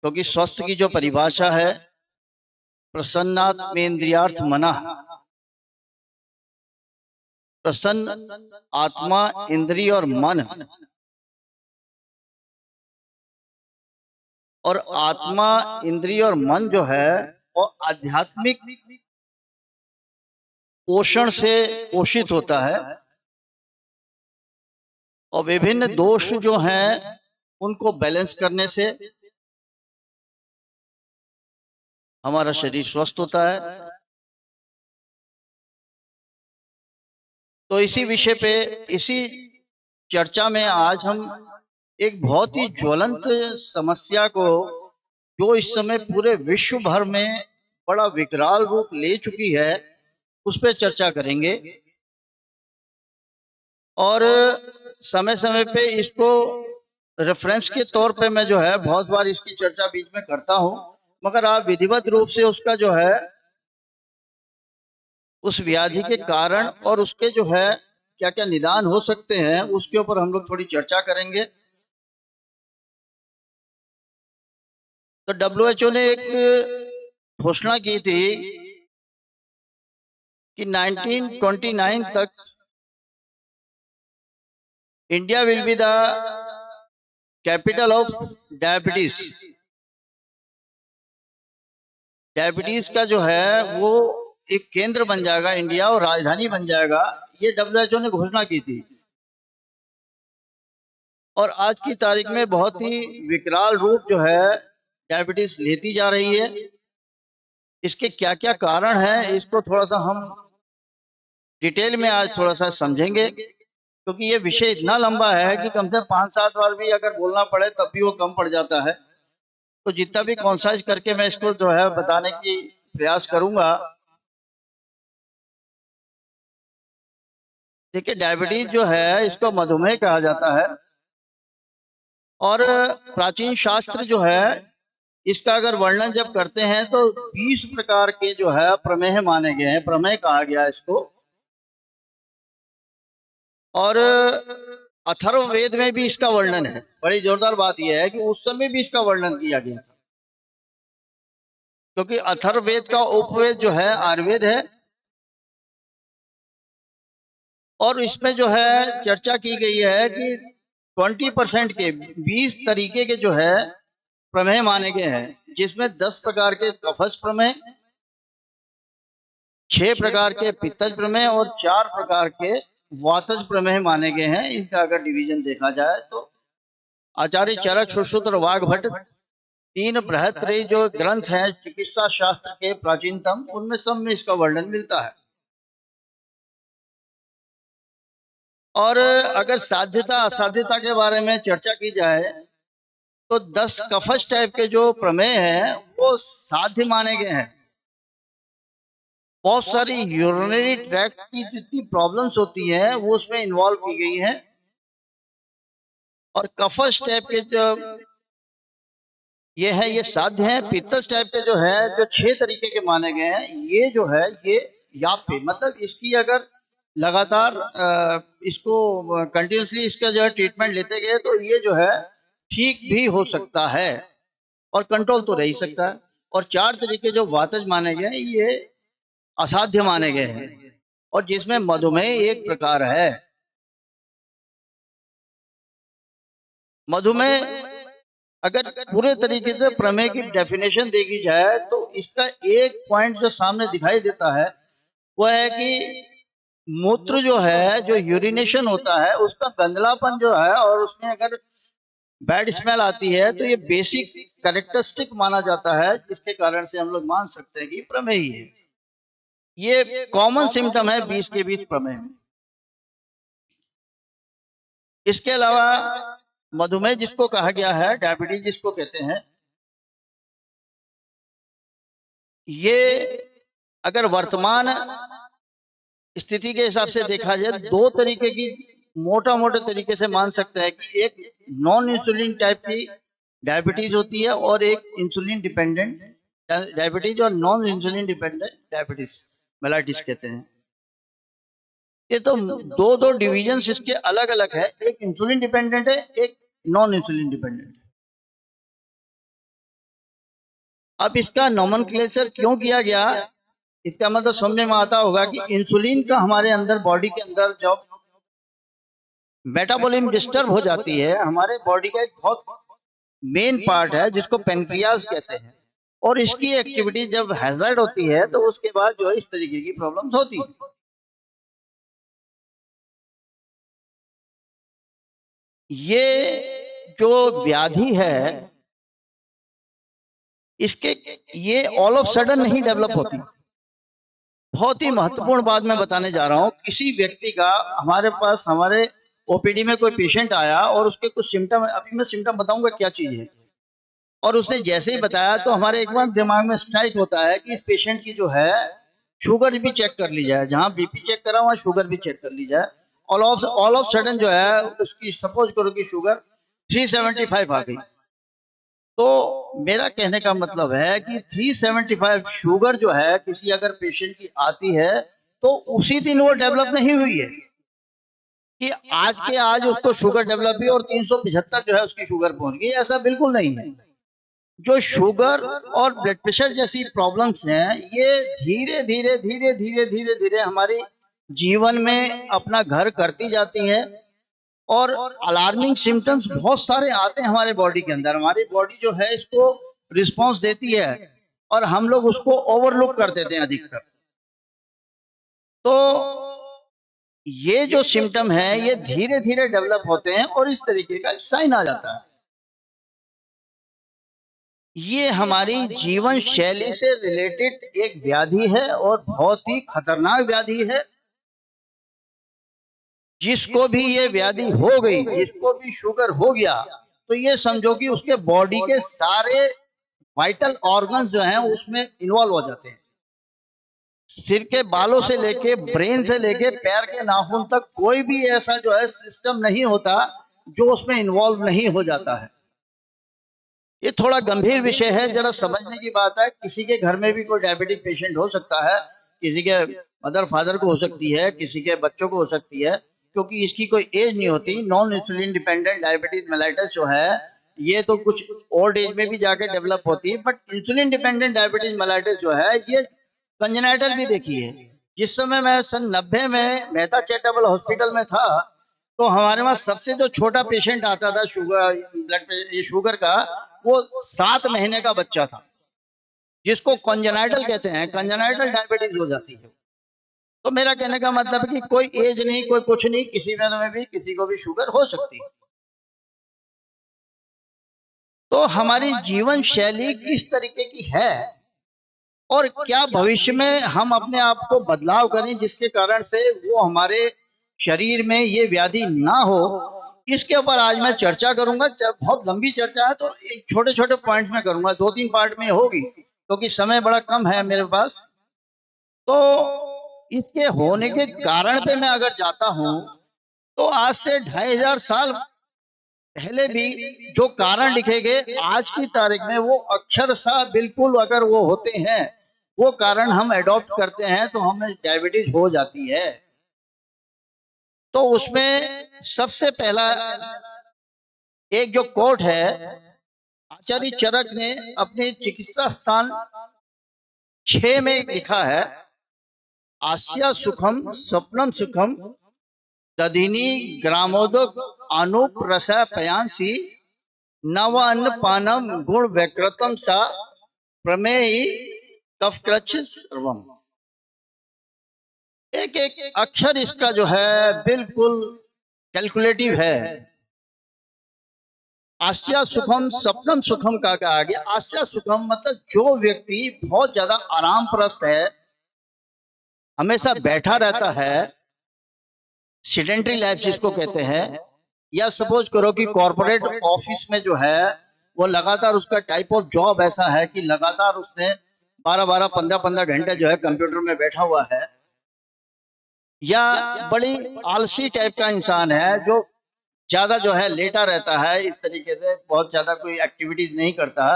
क्योंकि स्वस्थ की जो परिभाषा है, प्रसन्नात्मेन्द्रियार्थ मनः, प्रसन्न आत्मा, इंद्रिय और मन, और आत्मा, इंद्रिय और मन जो है वो आध्यात्मिक पोषण से पोषित होता है, और विभिन्न दोष जो हैं उनको बैलेंस करने से हमारा शरीर स्वस्थ होता है। तो इसी विषय पे, इसी चर्चा में आज हम एक बहुत ही ज्वलंत समस्या को, जो इस समय पूरे विश्व भर में बड़ा विकराल रूप ले चुकी है, उस पर चर्चा करेंगे। और समय समय पे इसको रेफरेंस के तौर पे मैं जो है बहुत बार इसकी चर्चा बीच में करता हूं, मगर आप विधिवत रूप से उसका जो है उस व्याधि के कारण और उसके जो है क्या क्या निदान हो सकते हैं, उसके ऊपर हम लोग थोड़ी चर्चा करेंगे। तो WHO ने एक घोषणा की थी कि 1929 तक India will be the capital of diabetes. Diabetes का जो है वो एक केंद्र बन जाएगा इंडिया, और राजधानी बन जाएगा, ये WHO ने घोषणा की थी। और आज की तारीख में बहुत ही विकराल रूप जो है डायबिटीज लेती जा रही है। इसके क्या क्या कारण हैं, इसको थोड़ा सा हम डिटेल में आज थोड़ा सा समझेंगे, क्योंकि ये विषय इतना लंबा है कि कम से कम 5-7 बार भी अगर बोलना पड़े तब भी वो कम पड़ जाता है। तो जितना भी कॉन्साइज करके मैं इसको जो है बताने की प्रयास करूंगा। देखिए, डायबिटीज जो है इसको मधुमेह कहा जाता है, और प्राचीन शास्त्र जो है इसका अगर वर्णन जब करते हैं तो 20 प्रकार के जो है प्रमेह माने गए हैं, प्रमेह कहा गया इसको। और अथर्ववेद में भी इसका वर्णन है। बड़ी जोरदार बात यह है कि उस समय भी इसका वर्णन किया गया था, क्योंकि अथर्ववेद का उपवेद जो है आयुर्वेद है, और इसमें जो है चर्चा की गई है कि 20% के 20 तरीके के जो है प्रमेह माने गए हैं, जिसमें 10 प्रकार के कफज प्रमेह, 6 प्रकार के पित्तज प्रमेह और 4 प्रकार के वातज प्रमेह माने गए हैं। इनका अगर डिवीजन देखा जाए तो आचार्य चरक, सुश्रुत और वाग्भट 3 बृहत्त्रयी जो ग्रंथ हैं चिकित्सा शास्त्र के प्राचीनतम, उनमें सब में इसका वर्णन मिलता है। और अगर साध्यता असाध्यता के बारे में चर्चा की जाए तो 10 कफज टाइप के जो प्रमेय हैं वो साध्य माने गए हैं। बहुत सारी यूरिनरी ट्रैक्ट की जितनी प्रॉब्लम्स होती हैं वो उसमें इन्वॉल्व की गई हैं। और कफज टाइप के जो ये है ये साध्य है। पित्तज टाइप के जो है जो 6 तरीके के माने गए हैं, ये जो है ये याप्य, मतलब इसकी अगर लगातार इसको कंटिन्यूसली इसका जो है ट्रीटमेंट लेते गए तो ये जो है ठीक भी हो सकता है और कंट्रोल तो रह ही सकता है। और 4 तरीके जो वातज माने गए ये असाध्य माने गए हैं, और जिसमें मधुमेह एक प्रकार है। मधुमेह अगर पूरे तरीके से प्रमेय की डेफिनेशन देखी जाए तो इसका एक पॉइंट जो सामने दिखाई देता है वो है कि मूत्र जो है, जो यूरिनेशन होता है, उसका गंदलापन जो है और उसमें अगर बैड स्मेल आती है तो ये बेसिक कैरेक्टरिस्टिक माना जाता है, जिसके कारण से हम लोग मान सकते हैं कि प्रमेय ही है। ये कॉमन सिम्टम है 20 के 20 प्रमेय में। इसके अलावा मधुमेह जिसको कहा गया है, डायबिटीज जिसको कहते हैं, ये अगर वर्तमान स्थिति के हिसाब से देखा जाए 2 तरीके की मोटा मोटे तरीके से मान सकते हैं कि एक नॉन इंसुलिन टाइप की डायबिटीज होती है और एक इंसुलिन डिपेंडेंट डायबिटीज और non insulin dependent diabetes mellitus कहते हैं। ये तो दो डिवीजन इसके अलग अलग है, एक इंसुलिन डिपेंडेंट है, एक नॉन इंसुलिन डिपेंडेंट है। अब इसका नोमेनक्लेचर क्यों किया गया, इसका मतलब समझ में आता होगा कि इंसुलिन का हमारे अंदर बॉडी के अंदर जब मेटाबॉलिज्म डिस्टर्ब हो जाती है, हमारे बॉडी का एक बहुत मेन पार्ट है जिसको पेनक्रियाज कहते हैं, और इसकी एक्टिविटी जब हैजर्ड होती है तो उसके बाद जो है इस तरीके की प्रॉब्लम्स होती है। ये जो व्याधि है इसके ये ऑल ऑफ सडन नहीं डेवलप होती। बहुत ही महत्वपूर्ण बात मैं बताने जा रहा हूं। किसी व्यक्ति का हमारे पास हमारे ओपीडी में कोई पेशेंट आया और उसके कुछ सिम्टम, अभी मैं सिम्टम बताऊंगा क्या चीज है, और उसने जैसे ही बताया तो हमारे एक बार दिमाग में स्ट्राइक होता है कि इस पेशेंट की जो है शुगर भी चेक कर ली जाए, जहां बीपी चेक करा वहां शुगर भी चेक कर ली जाए। ऑल ऑफ सडन जो है उसकी सपोज करो कि शुगर 375 आ गई। तो मेरा कहने का मतलब है कि 375 शुगर जो है किसी अगर पेशेंट की आती है तो उसी दिन वो डेवलप नहीं हुई है कि आज के आज उसको शुगर डेवलप हुई और 375 जो है उसकी शुगर पहुंच गई, ऐसा बिल्कुल नहीं है। जो शुगर और ब्लड प्रेशर जैसी प्रॉब्लम्स हैं ये धीरे धीरे धीरे धीरे धीरे धीरे हमारे जीवन में अपना घर करती जाती है, और अलार्मिंग सिम्टम्स बहुत सारे आते हैं हमारे बॉडी के अंदर। हमारी बॉडी जो है इसको रिस्पॉन्स देती है और हम लोग उसको ओवरलुक कर देते हैं अधिकतर। तो ये जो सिम्टम है ये धीरे धीरे डेवलप होते हैं और इस तरीके का साइन आ जाता है। ये हमारी जीवन शैली से रिलेटेड एक व्याधि है और बहुत ही खतरनाक व्याधि है। जिसको भी ये व्याधि हो गई, जिसको भी शुगर हो गया, तो ये समझो कि उसके बॉडी के सारे वाइटल ऑर्गन्स जो हैं उसमें इन्वॉल्व हो जाते हैं। सिर के बालों से लेके ब्रेन से लेके पैर के नाखून तक कोई भी ऐसा जो है सिस्टम नहीं होता जो उसमें इन्वॉल्व नहीं हो जाता है। ये थोड़ा गंभीर विषय है, जरा समझने की बात है। किसी के घर में भी कोई डायबिटिक पेशेंट हो सकता है, किसी के मदर फादर को हो सकती है, किसी के बच्चों को हो सकती है, क्योंकि इसकी कोई एज नहीं होती। Non insulin dependent diabetes mellitus जो है ये तो कुछ ओल्ड एज में भी जाके डेवलप होती है, but insulin dependent diabetes mellitus जो है ये कंजेनाइटल भी देखी है। जिस समय मैं सन 90 में मेहता चैरिटेबल हॉस्पिटल में था तो हमारे पास सबसे जो छोटा पेशेंट आता था शुगर ब्लड ये शुगर का, वो 7 महीने का बच्चा था जिसको कंजेनाइटल कहते हैं, कंजेनाइटल डायबिटीज हो जाती है। तो मेरा कहने का मतलब है कि कोई एज नहीं, कोई कुछ नहीं, किसी में भी किसी को भी शुगर हो सकती है। तो हमारी जीवन शैली किस तरीके की है और क्या भविष्य में हम अपने आप को बदलाव करें जिसके कारण से वो हमारे शरीर में ये व्याधि ना हो, इसके ऊपर आज मैं चर्चा करूंगा। बहुत लंबी चर्चा है तो एक छोटे छोटे पॉइंट्स में करूंगा, 2-3 पार्ट में होगी क्योंकि समय बड़ा कम है मेरे पास। तो इसके होने के कारण पे मैं अगर जाता हूं तो आज से 2500 साल पहले भी जो कारण लिखे गए आज की तारीख में वो अक्षरशः बिल्कुल अगर वो होते हैं, वो कारण हम एडॉप्ट करते हैं तो हमें डायबिटीज हो जाती है। तो उसमें सबसे पहला एक जो कोट है आचार्य चरक ने अपने चिकित्सा स्थान 6 में लिखा है, आस्या सुखम स्वप्नम सुखम दधिनी ग्रामोदक अनुप्रस पयांसी नव अन्न पानम गुण व्यकृतम सा प्रमेय कफकृच सर्वम। एक एक अक्षर इसका जो है बिल्कुल कैलकुलेटिव है। आस्या सुखम स्वप्नम सुखम का कहा गया। आस्या सुखम मतलब जो व्यक्ति बहुत ज्यादा आराम प्रस्त है, हमेशा बैठा रहता है, सेडेंटरी लाइफ जिसको कहते हैं, या सपोज करो कि कॉर्पोरेट ऑफिस में जो है वो लगातार उसका टाइप ऑफ जॉब ऐसा है कि लगातार उसने 12-12 15-15 घंटे जो है कंप्यूटर में बैठा हुआ है, या बड़ी आलसी टाइप का इंसान है जो ज्यादा जो है लेटा रहता है, इस तरीके से बहुत ज्यादा कोई एक्टिविटीज नहीं करता,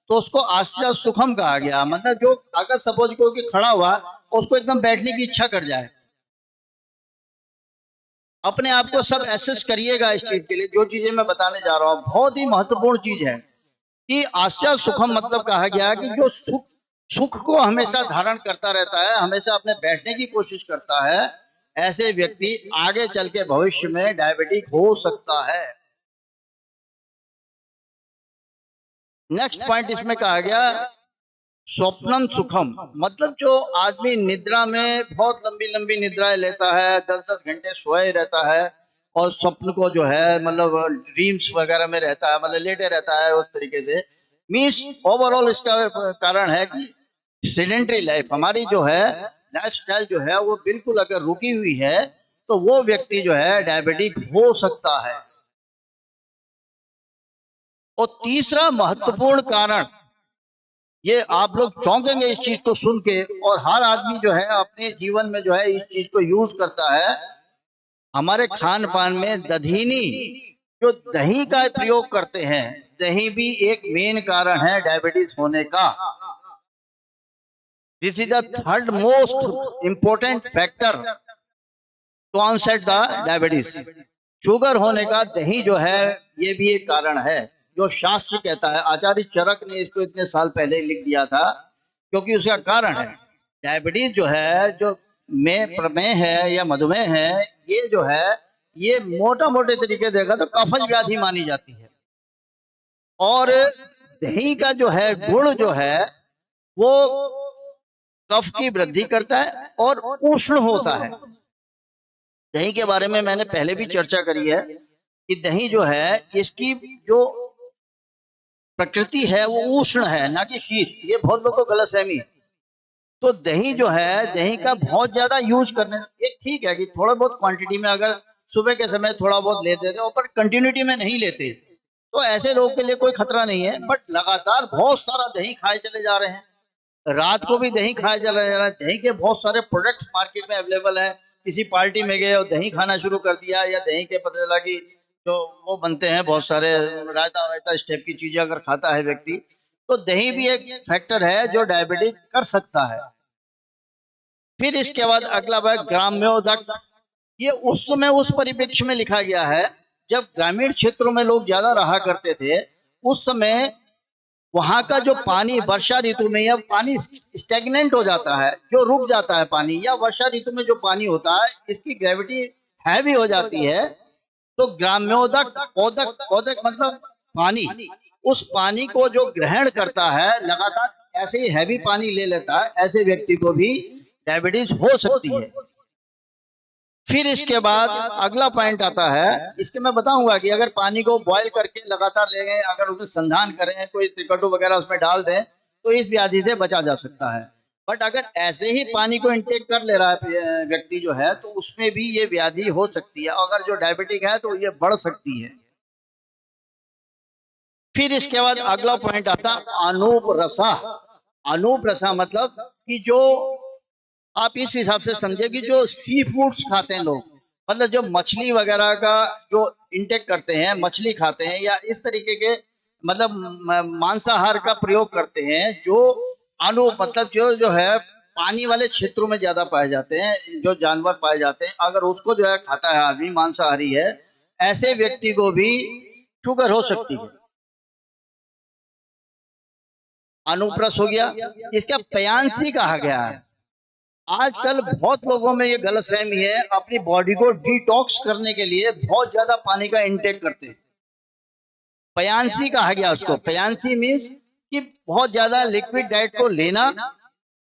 तो उसको आस्या सुखम कहा गया। मतलब जो अगर सपोज को कि खड़ा हुआ उसको एकदम बैठने की इच्छा कर जाए। अपने आप को सब एसेस करिएगा इस चीज के लिए। जो चीजें मैं बताने जा रहा हूँ बहुत ही महत्वपूर्ण चीज है। कि आस्या सुखम मतलब कहा गया कि जो सुख को हमेशा धारण करता रहता है, हमेशा अपने बैठने की कोशिश करता है, ऐसे व्यक्ति आगे चल के भविष्य में डायबिटिक हो सकता है। नेक्स्ट पॉइंट इसमें कहा गया स्वप्नम सुखम, मतलब जो आदमी निद्रा में बहुत लंबी लंबी निद्राएं लेता है, 10-10 घंटे सोए रहता है और स्वप्न को जो है मतलब ड्रीम्स वगैरह में रहता है, मतलब लेटे रहता है उस तरीके से, मीन्स ओवरऑल इसका कारण है कि सेडेंटरी लाइफ हमारी जो है लाइफस्टाइल जो है वो बिल्कुल अगर रुकी हुई है तो वो व्यक्ति जो है डायबिटिक हो सकता है। और तीसरा महत्वपूर्ण कारण, ये आप लोग चौंकेंगे इस चीज को सुन के, और हर आदमी जो है अपने जीवन में जो है इस चीज को यूज करता है, हमारे खान पान में दधीनी, जो दही का प्रयोग करते हैं, दही भी एक मेन कारण है डायबिटीज होने का। This is the third most important factor to onset the diabetes. Sugar होने का दही जो है ये भी एक कारण है, जो शास्त्र कहता है। आचार्य चरक ने इसको इतने साल पहले लिख दिया था, क्योंकि उसका कारण है डायबिटीज जो है, जो में प्रमेह है या मधुमेह है, ये जो है ये मोटा मोटे तरीके देखा तो कफज व्याधि मानी जाती है। और दही का जो है गुण जो है वो कफ की वृद्धि करता है और उष्ण होता है। दही के बारे में मैंने पहले भी चर्चा करी है कि दही जो है इसकी जो प्रकृति है वो उष्ण है, ना कि शीत। ये बहुत लोगों को गलतफहमी। तो दही जो है, दही का बहुत ज्यादा यूज करने, एक ठीक है कि थोड़ा बहुत क्वांटिटी में अगर सुबह के समय थोड़ा बहुत लेते थे पर कंटिन्यूटी में नहीं लेते तो ऐसे लोगों के लिए कोई खतरा नहीं है। बट लगातार बहुत सारा दही खाए चले जा रहे हैं, रात को भी दही खाए चले जा रहे हैं। दही के बहुत सारे प्रोडक्ट्स मार्केट में अवेलेबल है। किसी पार्टी में गए और दही खाना शुरू कर दिया, या दही के पता चला कि जो वो बनते हैं बहुत सारे रायता वायता इस टाइप की चीजें अगर खाता है व्यक्ति, तो दही भी एक फैक्टर है जो डायबिटीज कर सकता है। फिर इसके बाद अगला बात ग्राम्योदक। ये उस समय उस परिप्रेक्ष्य में लिखा गया है जब ग्रामीण क्षेत्रों में लोग ज्यादा रहा करते थे। उस समय वहां का जो पानी वर्षा ऋतु में या पानी स्टेगनेंट हो जाता है, जो रुक जाता है पानी, या वर्षा ऋतु में जो पानी होता है इसकी ग्रेविटी हैवी हो जाती है। तो ग्राम्योदक, ओदक, ओदक मतलब पानी, उस पानी को जो ग्रहण करता है लगातार ऐसे ही हैवी पानी ले लेता है, ऐसे व्यक्ति को भी डायबिटीज हो सकती है। फिर इसके बाद अगला पॉइंट आता है, इसके मैं बताऊंगा कि अगर पानी को बॉईल करके लगातार ले गए, अगर उसमें संधान करें, कोई त्रिकटु वगैरह उसमें डाल दें तो इस व्याधि से बचा जा सकता है। बट अगर ऐसे ही पानी को इंटेक कर ले रहा है व्यक्ति जो है तो उसमें भी ये व्याधि हो सकती है। अगर जो डायबिटिक है तो ये बढ़ सकती है। फिर इसके बाद अगला पॉइंट आता है अनुपरसा। अनुपरसा मतलब कि जो आप इस हिसाब से समझे कि जो सी फूड्स खाते हैं लोग, मतलब जो मछली वगैरह का जो इंटेक करते हैं, मछली खाते हैं या इस तरीके के मतलब मांसाहार का प्रयोग करते हैं, जो अनु मतलब जो है पानी वाले क्षेत्रों में ज्यादा पाए जाते हैं, जो जानवर पाए जाते हैं, अगर उसको जो है खाता है आदमी, मांसाहारी है, ऐसे व्यक्ति को भी शुगर हो सकती है। अनुप्रस हो गया। इसका पयांसी कहा गया है। आजकल बहुत लोगों में ये गलतफहमी है, अपनी बॉडी को डिटॉक्स करने के लिए बहुत ज्यादा पानी का इंटेक करते हैं। पयांसी कहा गया उसको। पयांसी मीन्स कि बहुत ज्यादा लिक्विड डाइट को लेना,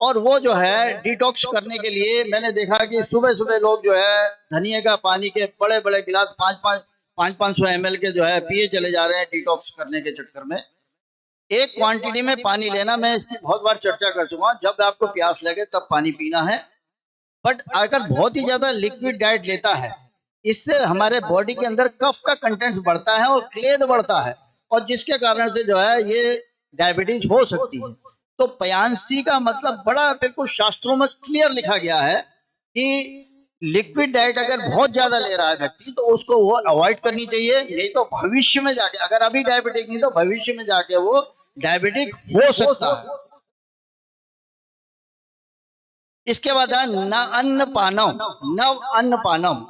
और वो जो है डिटॉक्स करने के लिए मैंने देखा कि सुबह सुबह लोग जो है धनिया का पानी के बड़े बड़े गिलास 500 ml के जो है पिए चले जा रहे हैं डिटॉक्स करने के चक्कर में। एक क्वांटिटी में पानी लेना, मैं इसकी बहुत बार चर्चा कर चुका हूं, जब आपको प्यास लगे तब पानी पीना है। बट अगर बहुत ही ज्यादा लिक्विड डाइट लेता है, इससे हमारे बॉडी के अंदर कफ का कंटेंट बढ़ता है और क्लेद बढ़ता है, और जिसके कारण से जो है ये डायबिटीज हो सकती है। तो पयांसी का मतलब बड़ा बिल्कुल शास्त्रों में क्लियर लिखा गया है कि लिक्विड डाइट अगर बहुत ज्यादा ले रहा है व्यक्ति तो उसको वो अवॉइड करनी चाहिए, नहीं तो भविष्य में जाके, अगर अभी डायबिटिक नहीं तो भविष्य में जाके वो डायबिटिक हो सकता है। इसके बाद है न अन्न पानम, नव अन्न पानम।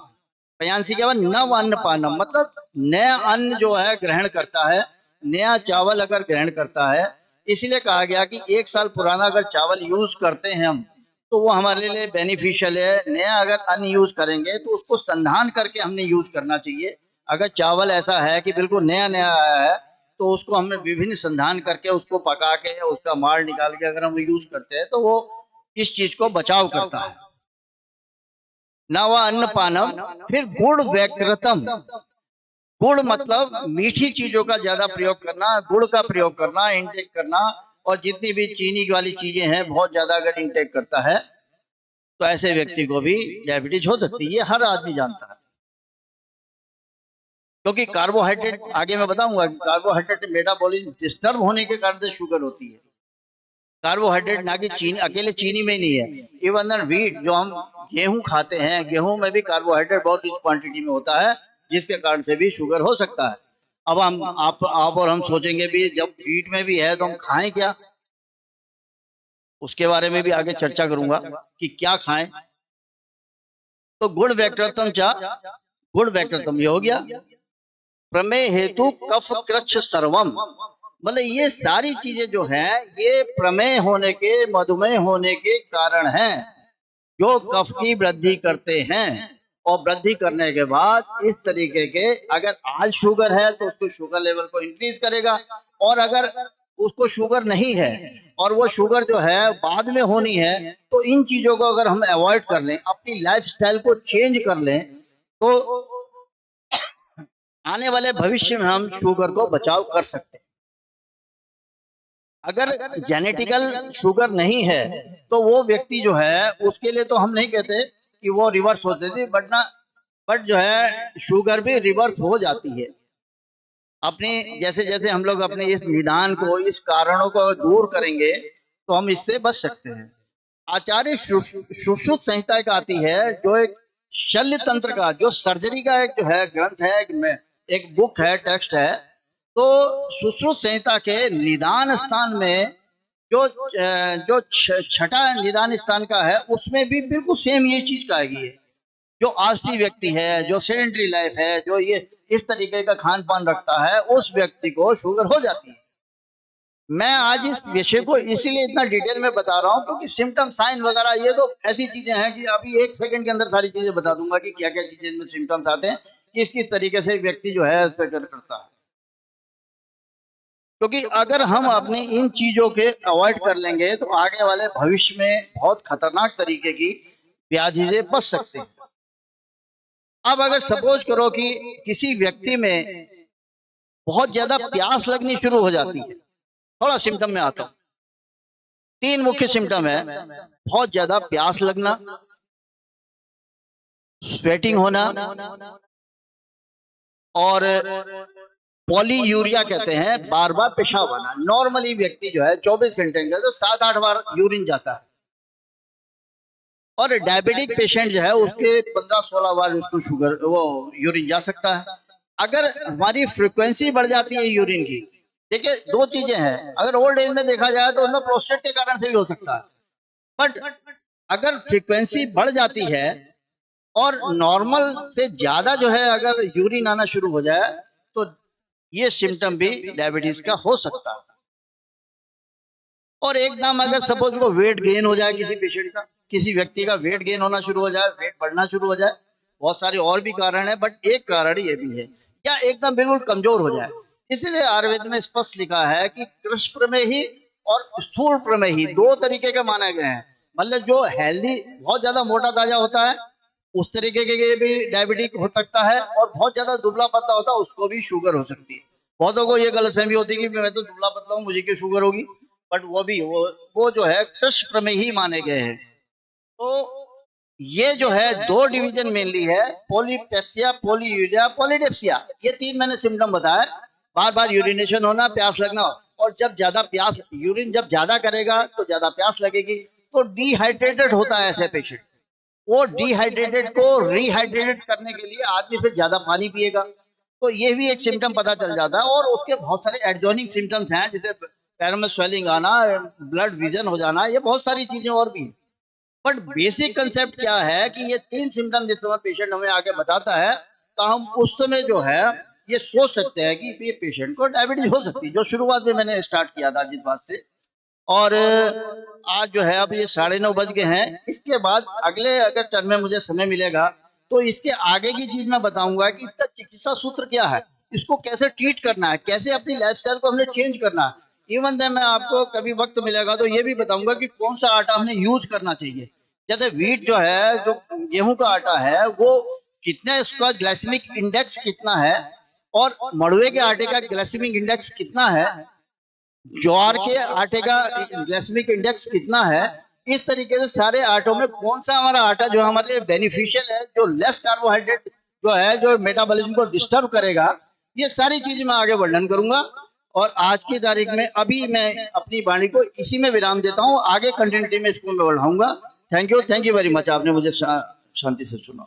पयांसी के बाद नव अन्न पानम मतलब नया अन्न जो है ग्रहण करता है। नया चावल अगर ग्रहण करता है, इसलिए कहा गया कि 1 साल पुराना अगर चावल यूज करते हैं हम तो वो हमारे लिए बेनिफिशियल है। नया अगर अनयूज करेंगे तो उसको संधान करके हमने यूज करना चाहिए। अगर चावल ऐसा है कि बिल्कुल नया नया आया है तो उसको हमने विभिन्न संधान करके उसको पका के उसका माल निकाल के अगर हम यूज करते हैं तो वो इस चीज को बचाव करता है। नवा अन्न पानम, फिर गुड़ वैकृतम। गुड़ मतलब मीठी चीजों का ज्यादा प्रयोग करना, गुड़ का प्रयोग करना, इंटेक करना। और जितनी भी चीनी वाली चीजें हैं बहुत ज्यादा अगर इंटेक करता है तो ऐसे व्यक्ति को भी डायबिटीज हो सकती है। ये हर आदमी जानता है, क्योंकि कार्बोहाइड्रेट, आगे मैं बताऊंगा, कार्बोहाइड्रेट मेटाबॉलिज्म डिस्टर्ब होने के कारण से शुगर होती है। कार्बोहाइड्रेट ना कि चीनी, अकेले चीनी में नहीं है, इवन व्हीट, जो हम गेहूं खाते हैं, गेहूं में भी कार्बोहाइड्रेट बहुत रिच क्वांटिटी में होता है, जिसके कारण से भी शुगर हो सकता है। अब आप और हम सोचेंगे भी जब व्हीट में भी है तो हम खाएं क्या, उसके बारे में भी आगे चर्चा करूंगा कि क्या खाएं। तो गुड़ वैकृतम चा, गुड़ वैकृतम ये हो गया। प्रमेय हेतु कफ कृच्छ सर्वम, मतलब ये सारी चीजें जो हैं ये प्रमेय होने के, मधुमेह होने के कारण हैं, जो कफ की वृद्धि करते हैं। और वृद्धि करने के बाद इस तरीके के, अगर आज शुगर है तो उसको शुगर लेवल को इंक्रीज करेगा, और अगर उसको शुगर नहीं है और वो शुगर जो है बाद में होनी है, तो इन चीजों को अगर हम अवॉइड कर लें, अपनी लाइफस्टाइल को चेंज कर लें, तो आने वाले भविष्य में हम शुगर को बचाव कर सकते हैं। अगर जेनेटिकल शुगर नहीं है तो वो व्यक्ति जो है उसके लिए तो हम नहीं कहते कि वो रिवर्स होती थी, बट जो है शुगर भी रिवर्स हो जाती है। अपने जैसे जैसे हम लोग अपने इस निदान को, इस कारणों को दूर करेंगे तो हम इससे बच सकते हैं। आचार्य सुश्रुत संहिता एक आती है, जो एक शल्य तंत्र का, जो सर्जरी का एक जो है ग्रंथ है, एक बुक है, टेक्स्ट है। तो सुश्रुत संहिता के निदान स्थान में जो छठा निदान स्थान का है, उसमें भी बिल्कुल सेम ये चीज कहेगी है। जो आलसी व्यक्ति है, जो सेडेंटरी लाइफ है, जो ये इस तरीके का खान पान रखता है, उस व्यक्ति को शुगर हो जाती है। मैं आज इस विषय को इसीलिए इतना डिटेल में बता रहा हूं क्योंकि सिम्टम, साइन वगैरह ये तो ऐसी चीजें हैं कि अभी 1 सेकंड के अंदर सारी चीजें बता दूंगा कि क्या क्या चीजें इनमें सिम्टम्स आते हैं, किस किस तरीके से व्यक्ति जो है फिक्र करता है। क्योंकि अगर हम अपनी इन चीजों के अवॉइड कर लेंगे तो आगे वाले भविष्य में बहुत खतरनाक तरीके की व्याधि से बच सकते हैं। अब अगर सपोज करो कि किसी व्यक्ति में बहुत ज्यादा प्यास लगनी शुरू हो जाती है, थोड़ा सिम्टम में आता हूं। 3 मुख्य सिम्टम है, बहुत ज्यादा प्यास लगना, स्वेटिंग होना, और पॉलीयूरिया कहते हैं, बार बार पेशाब आना। नॉर्मली व्यक्ति जो है 24 घंटे के अंदर 7-8 बार यूरिन जाता है, और डायबिटिक पेशेंट जो है उसके 15-16 बार उसको शुगर, वो यूरिन जा सकता है। अगर हमारी फ्रीक्वेंसी बढ़ जाती है यूरिन की, देखिए 2 चीजें हैं, अगर ओल्ड एज में देखा जाए तो उनमें प्रोस्टेट के कारण से भी हो सकता है, बट अगर फ्रीक्वेंसी बढ़ जाती है और नॉर्मल से ज्यादा जो है अगर यूरिन आना शुरू हो जाए तो ये सिम्टम भी डायबिटीज का हो सकता है। और एकदम अगर सपोज को वेट गेन हो जाए किसी पेशेंट का, किसी व्यक्ति का वेट गेन होना शुरू हो जाए, वेट बढ़ना शुरू हो जाए, बहुत सारे और भी कारण है बट एक कारण ये भी है, या एकदम बिल्कुल कमजोर हो जाए। इसलिए आयुर्वेद में स्पष्ट लिखा है कि कृष्ण प्रमेही और स्थूल प्रमेही 2 तरीके के माने गए हैं। मतलब जो हेल्दी, बहुत ज्यादा मोटा ताजा होता है उस तरीके के भी डायबिटिक हो सकता है, और बहुत ज्यादा दुबला पतला होता है उसको भी शुगर हो सकती है। बहुतों को ये गलतफहमी होती है कि मैं तो दुबला पतला हूँ, मुझे क्यों शुगर होगी, बट वो जो है कृष्ण प्रमेही माने गए हैं। तो ये जो है 2 डिवीजन मेनली है, पॉलीपेप्सिया, पॉलीयूरिया, पॉलीडेप्सिया। ये 3 मैंने सिम्टम बताया, बार बार यूरिनेशन होना, प्यास लगना, और जब ज्यादा प्यास, यूरिन जब ज्यादा करेगा तो ज्यादा प्यास लगेगी, तो डिहाइड्रेटेड होता है ऐसे पेशेंट। वो डिहाइड्रेटेड को रिहाइड्रेटेड करने के लिए आदमी फिर ज्यादा पानी पिएगा, तो ये भी एक सिम्टम पता चल जाता है। और उसके बहुत सारे एडजॉइनिंग सिम्टम्स हैं, जैसे पैरों में स्वेलिंग आना, ब्लड विजन हो जाना, ये बहुत सारी चीजें और भी। बट बेसिक कंसेप्ट क्या है कि ये 3 सिम्टम जिस समय पेशेंट हमें आके बताता है तो हम उस समय जो है ये सोच सकते हैं कि ये पेशेंट को डायबिटीज हो सकती है, जो शुरुआत में मैंने स्टार्ट किया था जिस बात से। और आज जो है अब ये 9:30 बज गए हैं। इसके बाद अगले अगर टर्म में मुझे समय मिलेगा तो इसके आगे की चीज मैं बताऊंगा कि इसका चिकित्सा सूत्र क्या है, इसको कैसे ट्रीट करना है, कैसे अपनी लाइफस्टाइल को हमने चेंज करना है। इवन देन मैं आपको कभी वक्त मिलेगा तो ये भी बताऊंगा कि कौन सा आटा हमने यूज करना चाहिए। जैसे व्हीट जो है, जो गेहूं का आटा है, वो कितना, इसका ग्लाइसेमिक इंडेक्स कितना है, और मड़ुए के आटे का ग्लाइसेमिक इंडेक्स कितना है, ज्वार के आटे का ग्लाइसेमिक इंडेक्स कितना है। इस तरीके से सारे आटों में कौन सा हमारा आटा जो हमारे लिए बेनिफिशियल है, जो लेस कार्बोहाइड्रेट जो है, जो मेटाबॉलिज्म को डिस्टर्ब करेगा, ये सारी चीजें मैं आगे वर्णन करूंगा। और आज की तारीख में अभी मैं अपनी वाणी को इसी में विराम देता हूं, आगे कंटिन्यूटी में इसको मैं बढ़ाऊंगा। थैंक यू वेरी मच, आपने मुझे शांति से सुना।